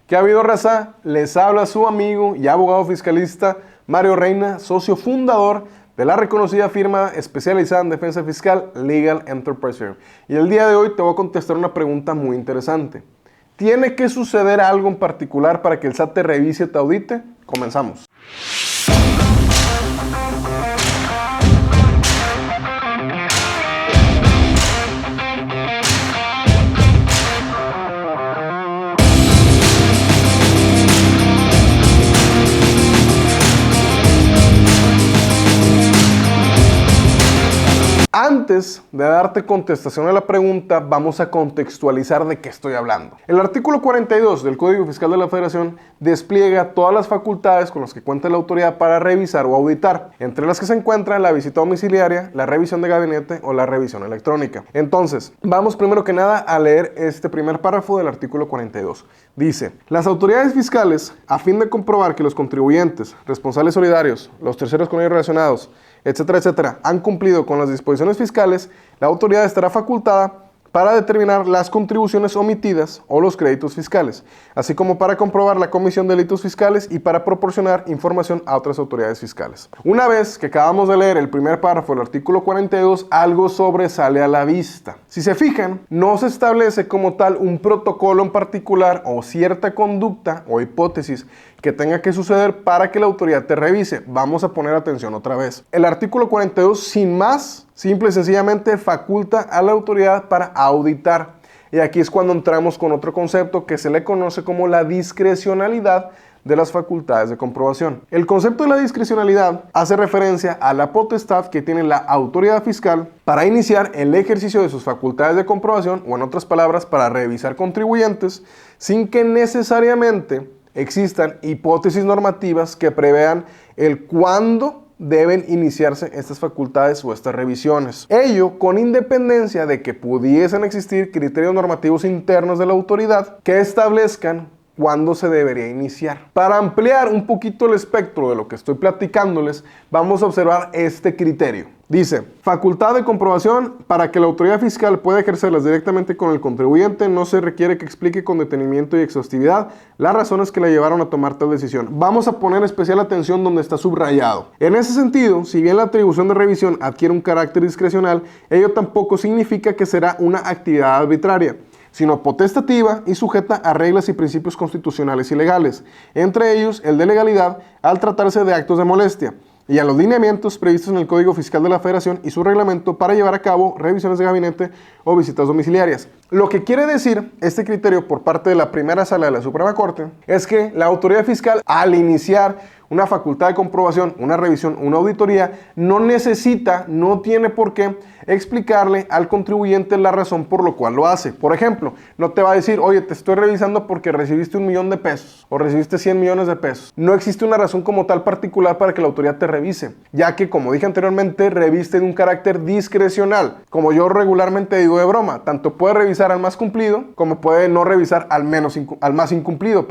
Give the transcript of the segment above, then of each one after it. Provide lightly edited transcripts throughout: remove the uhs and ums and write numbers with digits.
¿Qué ha habido, raza? Les habla su amigo y abogado fiscalista Mario Reina, socio fundador de la reconocida firma especializada en defensa fiscal Legal Enterprise Firm. Y el día de hoy te voy a contestar una pregunta muy interesante. ¿Tiene que suceder algo en particular para que el SAT te revise o te audite? Comenzamos. Antes de darte contestación a la pregunta, vamos a contextualizar de qué estoy hablando. El artículo 42 del Código Fiscal de la Federación despliega todas las facultades con las que cuenta la autoridad para revisar o auditar, entre las que se encuentran la visita domiciliaria, la revisión de gabinete o la revisión electrónica. Entonces, vamos primero que nada a leer este primer párrafo del artículo 42. Dice: las autoridades fiscales, a fin de comprobar que los contribuyentes, responsables solidarios, los terceros con ellos relacionados, etcétera, etcétera, han cumplido con las disposiciones fiscales, la autoridad estará facultada para determinar las contribuciones omitidas o los créditos fiscales, así como para comprobar la comisión de delitos fiscales y para proporcionar información a otras autoridades fiscales. Una vez que acabamos de leer el primer párrafo del artículo 42, algo sobresale a la vista. Si se fijan, no se establece como tal un protocolo en particular o cierta conducta o hipótesis que tenga que suceder para que la autoridad te revise. Vamos a poner atención otra vez. El artículo 42, sin más, simple y sencillamente faculta a la autoridad para auditar. Y aquí es cuando entramos con otro concepto que se le conoce como la discrecionalidad de las facultades de comprobación. El concepto de la discrecionalidad hace referencia a la potestad que tiene la autoridad fiscal para iniciar el ejercicio de sus facultades de comprobación, o en otras palabras, para revisar contribuyentes, sin que necesariamente existan hipótesis normativas que prevean el cuándo deben iniciarse estas facultades o estas revisiones. Ello con independencia de que pudiesen existir criterios normativos internos de la autoridad que establezcan cuándo se debería iniciar. Para ampliar un poquito el espectro de lo que estoy platicándoles, vamos a observar este criterio. Dice: facultad de comprobación. Para que la autoridad fiscal pueda ejercerlas directamente con el contribuyente, no se requiere que explique con detenimiento y exhaustividad las razones que la llevaron a tomar tal decisión. Vamos a poner especial atención donde está subrayado. En ese sentido, si bien la atribución de revisión adquiere un carácter discrecional, ello tampoco significa que será una actividad arbitraria, sino potestativa y sujeta a reglas y principios constitucionales y legales, entre ellos el de legalidad al tratarse de actos de molestia, y a los lineamientos previstos en el Código Fiscal de la Federación y su reglamento para llevar a cabo revisiones de gabinete o visitas domiciliarias. Lo que quiere decir este criterio por parte de la primera sala de la Suprema Corte es que la autoridad fiscal, al iniciar una facultad de comprobación, una revisión, una auditoría, no tiene por qué explicarle al contribuyente la razón por lo cual lo hace. Por ejemplo, no te va a decir: oye, te estoy revisando porque recibiste 1 millón de pesos o recibiste 100 millones de pesos. No existe una razón como tal particular para que la autoridad te revise, ya que, como dije anteriormente, reviste de un carácter discrecional. Como yo regularmente digo de broma, tanto puede revisar al más cumplido como puede no revisar al más incumplido.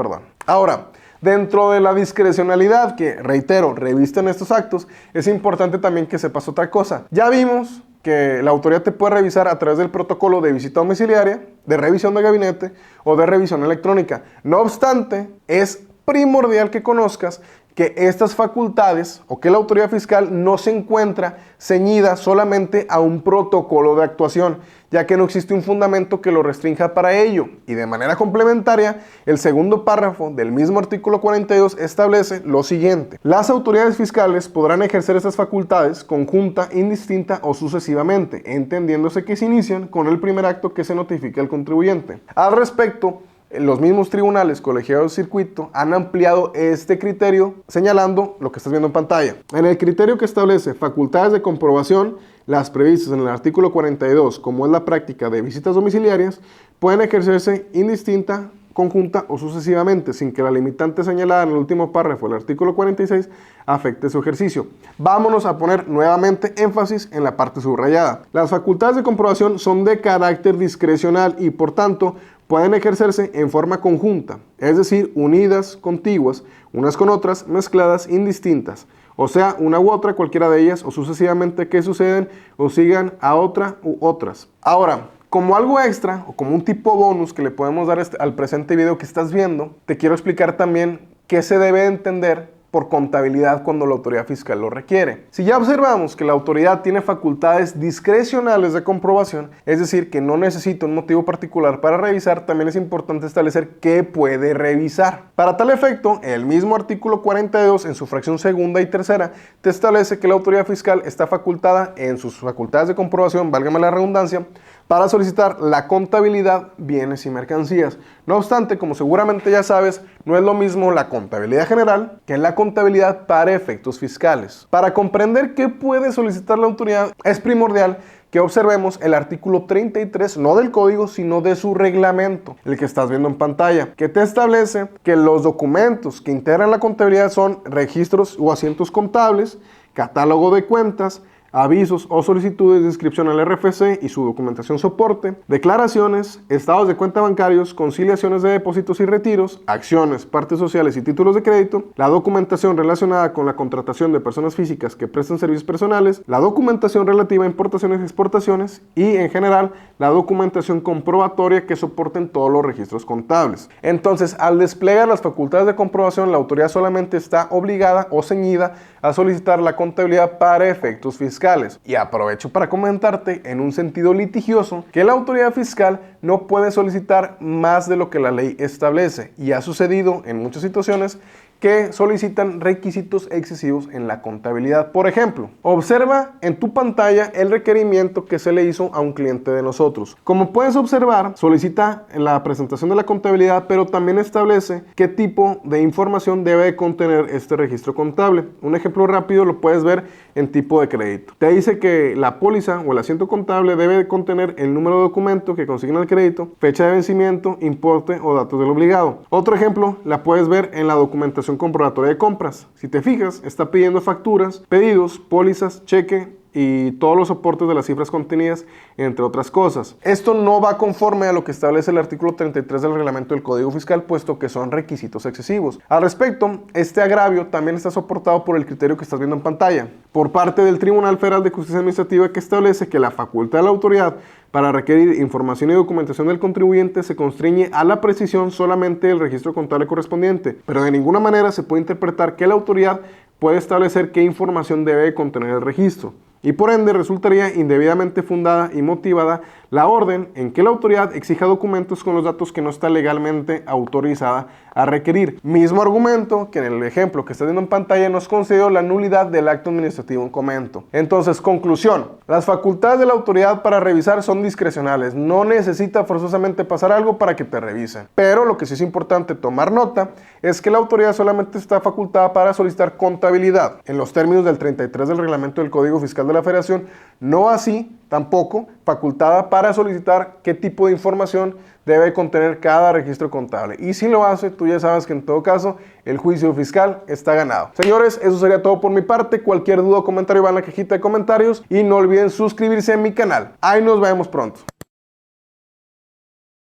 Ahora, dentro de la discrecionalidad que, reitero, revisten estos actos, es importante también que sepas otra cosa. Ya vimos que la autoridad te puede revisar a través del protocolo de visita domiciliaria, de revisión de gabinete o de revisión electrónica. No obstante, es primordial que conozcas que estas facultades o que la autoridad fiscal no se encuentra ceñida solamente a un protocolo de actuación, ya que no existe un fundamento que lo restrinja para ello. Y de manera complementaria, el segundo párrafo del mismo artículo 42 establece lo siguiente: las autoridades fiscales podrán ejercer estas facultades conjunta, indistinta o sucesivamente, entendiéndose que se inician con el primer acto que se notifique al contribuyente. Al respecto, los mismos tribunales colegiados de circuito han ampliado este criterio señalando lo que estás viendo en pantalla. En el criterio que establece facultades de comprobación, las previstas en el artículo 42, como es la práctica de visitas domiciliarias, pueden ejercerse indistinta, conjunta o sucesivamente, sin que la limitante señalada en el último párrafo del artículo 46 afecte su ejercicio. Vámonos a poner nuevamente énfasis en la parte subrayada. Las facultades de comprobación son de carácter discrecional y, por tanto, pueden ejercerse en forma conjunta, es decir, unidas, contiguas, unas con otras, mezcladas, indistintas, o sea, una u otra, cualquiera de ellas, o sucesivamente que suceden o sigan a otra u otras. Ahora, Como algo extra o como un tipo bonus que le podemos dar al presente video que estás viendo, te quiero explicar también qué se debe entender por contabilidad cuando la autoridad fiscal lo requiere. Si ya observamos que la autoridad tiene facultades discrecionales de comprobación, es decir, que no necesita un motivo particular para revisar, también es importante establecer qué puede revisar. Para tal efecto, el mismo artículo 42 en su fracción segunda y tercera te establece que la autoridad fiscal está facultada en sus facultades de comprobación, válgame la redundancia, para solicitar la contabilidad, bienes y mercancías. No obstante, como seguramente ya sabes, no es lo mismo la contabilidad general que la contabilidad para efectos fiscales. Para comprender qué puede solicitar la autoridad, es primordial que observemos el artículo 33, no del código, sino de su reglamento, el que estás viendo en pantalla, que te establece que los documentos que integran la contabilidad son registros o asientos contables, catálogo de cuentas, avisos o solicitudes de inscripción al RFC y su documentación soporte, declaraciones, estados de cuenta bancarios, conciliaciones de depósitos y retiros, acciones, partes sociales y títulos de crédito, la documentación relacionada con la contratación de personas físicas que prestan servicios personales, la documentación relativa a importaciones y exportaciones y, en general, la documentación comprobatoria que soporten todos los registros contables. Entonces, al desplegar las facultades de comprobación, la autoridad solamente está obligada o ceñida a solicitar la contabilidad para efectos fiscales. Y aprovecho para comentarte en un sentido litigioso que la autoridad fiscal no puede solicitar más de lo que la ley establece, y ha sucedido en muchas situaciones que solicitan requisitos excesivos en la contabilidad. Por ejemplo, observa en tu pantalla el requerimiento que se le hizo a un cliente de nosotros. Como puedes observar, solicita la presentación de la contabilidad, pero también establece qué tipo de información debe contener este registro contable. Un ejemplo rápido lo puedes ver en tipo de crédito. Te dice que la póliza o el asiento contable debe contener el número de documento que consigna el crédito, fecha de vencimiento, importe o datos del obligado. Otro ejemplo la puedes ver en la documentación comprobatoria de compras. Si te fijas, está pidiendo facturas, pedidos, pólizas, cheque y todos los soportes de las cifras contenidas, entre otras cosas. Esto no va conforme a lo que establece el artículo 33 del reglamento del Código Fiscal, puesto que son requisitos excesivos. Al respecto, este agravio también está soportado por el criterio que estás viendo en pantalla, por parte del Tribunal Federal de Justicia Administrativa, que establece que la facultad de la autoridad para requerir información y documentación del contribuyente se constriñe a la precisión solamente del registro contable correspondiente, pero de ninguna manera se puede interpretar que la autoridad puede establecer qué información debe contener el registro, y por ende resultaría indebidamente fundada y motivada la orden en que la autoridad exija documentos con los datos que no está legalmente autorizada a requerir. Mismo argumento que en el ejemplo que está viendo en pantalla nos concedió la nulidad del acto administrativo en comento. Entonces, conclusión: las facultades de la autoridad para revisar son discrecionales, no necesita forzosamente pasar algo para que te revisen. Pero lo que sí es importante tomar nota es que la autoridad solamente está facultada para solicitar contabilidad en los términos del 33 del reglamento del Código Fiscal de la Federación, no así tampoco facultada para solicitar qué tipo de información debe contener cada registro contable. Y si lo hace, tú ya sabes que en todo caso el juicio fiscal está ganado. Señores, eso sería todo por mi parte. Cualquier duda o comentario va en la cajita de comentarios y no olviden suscribirse a mi canal. Ahí nos vemos pronto.